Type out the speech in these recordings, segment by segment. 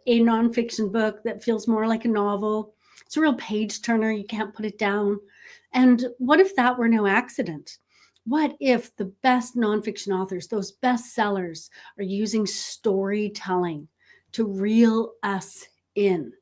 a nonfiction book that feels more like a novel. It's a real page turner. You can't put it down. And what if that were no accident? What if the best nonfiction authors, those bestsellers, are using storytelling to reel us in?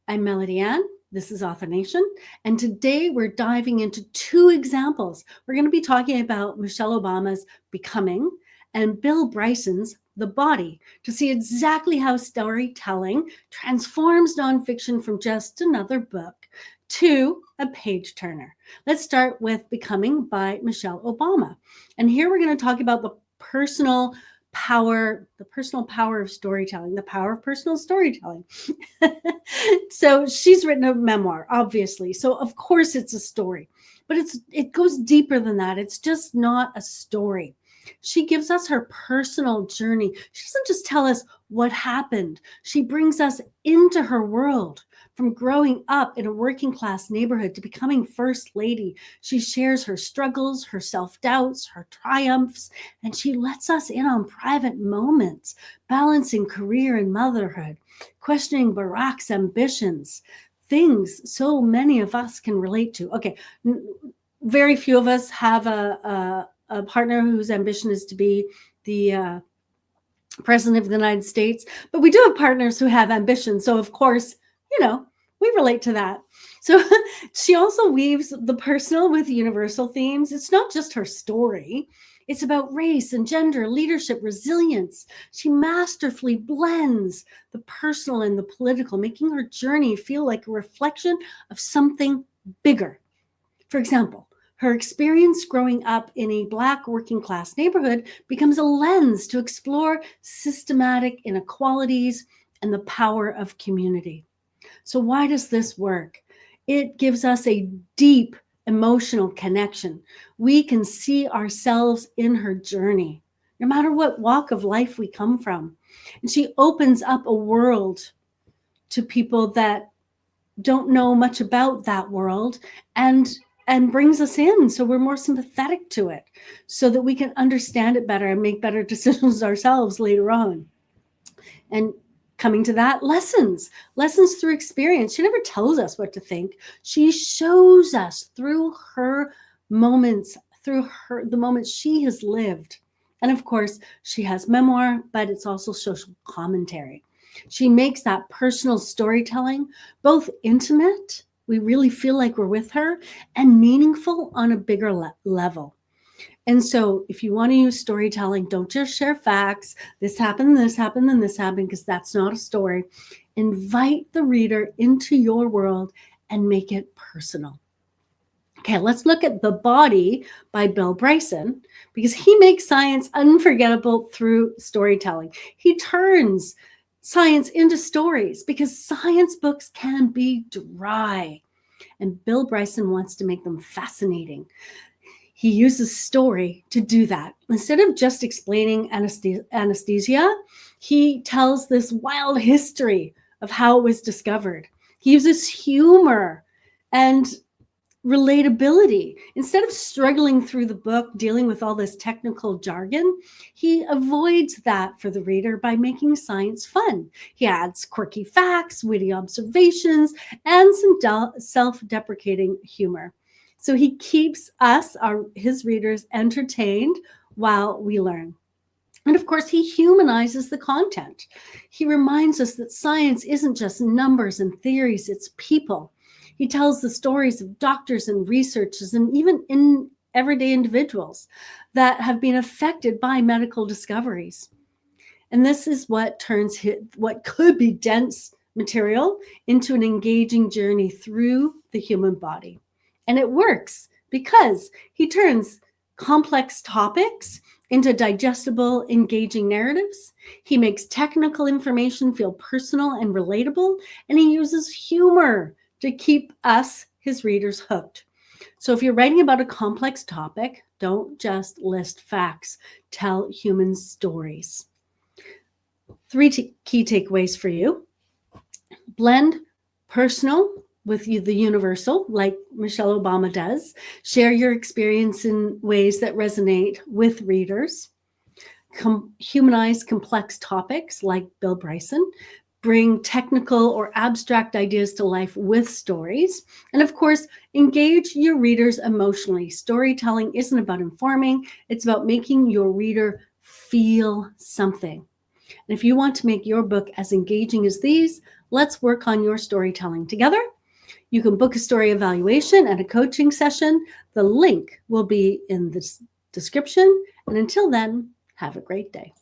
I'm Melody Ann. This is Author Nation. And today we're diving into two examples. We're going to be talking about Michelle Obama's Becoming and Bill Bryson's The Body to see exactly how storytelling transforms nonfiction from just another book to a page turner. Let's start with Becoming by Michelle Obama. And here we're going to talk about the personal power of storytelling, the power of personal storytelling. So she's written a memoir, obviously. So of course it's a story, but it goes deeper than that. It's just not a story. She gives us her personal journey. She doesn't just tell us what happened. She brings us into her world. From growing up in a working class neighborhood to becoming first lady, she shares her struggles, her self-doubts, her triumphs, and she lets us in on private moments, balancing career and motherhood, questioning Barack's ambitions, things so many of us can relate to. Okay, very few of us have a partner whose ambition is to be the president of the United States, but we do have partners who have ambitions. So of course, we relate to that. So she also weaves the personal with universal themes. It's not just her story. It's about race and gender, leadership, resilience. She masterfully blends the personal and the political, making her journey feel like a reflection of something bigger. For example, her experience growing up in a Black working class neighborhood becomes a lens to explore systematic inequalities and the power of community. So why does this work? It gives us a deep emotional connection. We can see ourselves in her journey, no matter what walk of life we come from. And she opens up a world to people that don't know much about that world and brings us in, so we're more sympathetic to it, so that we can understand it better and make better decisions ourselves later on. And coming to that, lessons through experience. She never tells us what to think. She shows us through her moments, the moments she has lived. And of course, she has memoir, but it's also social commentary. She makes that personal storytelling both intimate, we really feel like we're with her, and meaningful on a bigger level. And so if you want to use storytelling, don't just share facts. This happened, and this happened, because that's not a story. Invite the reader into your world and make it personal. Okay, let's look at The Body by Bill Bryson, because he makes science unforgettable through storytelling. He turns science into stories because science books can be dry, and Bill Bryson wants to make them fascinating. He uses story to do that. Instead of just explaining anesthesia, he tells this wild history of how it was discovered. He uses humor and relatability. Instead of struggling through the book, dealing with all this technical jargon, he avoids that for the reader by making science fun. He adds quirky facts, witty observations, and some self-deprecating humor. So he keeps us, his readers, entertained while we learn. And of course, he humanizes the content. He reminds us that science isn't just numbers and theories, it's people. He tells the stories of doctors and researchers and even in everyday individuals that have been affected by medical discoveries. And this is what turns what could be dense material into an engaging journey through the human body. And it works because he turns complex topics into digestible, engaging narratives. He makes technical information feel personal and relatable, and he uses humor to keep us, his readers, hooked. So if you're writing about a complex topic, don't just list facts, tell human stories. 3 key takeaways for you. Blend personal with the universal, like Michelle Obama does. Share your experience in ways that resonate with readers. Humanize complex topics like Bill Bryson. bring technical or abstract ideas to life with stories. And of course, engage your readers emotionally. Storytelling isn't about informing, it's about making your reader feel something. And if you want to make your book as engaging as these, let's work on your storytelling together. You can book a story evaluation and a coaching session. The link will be in the description. And until then, have a great day.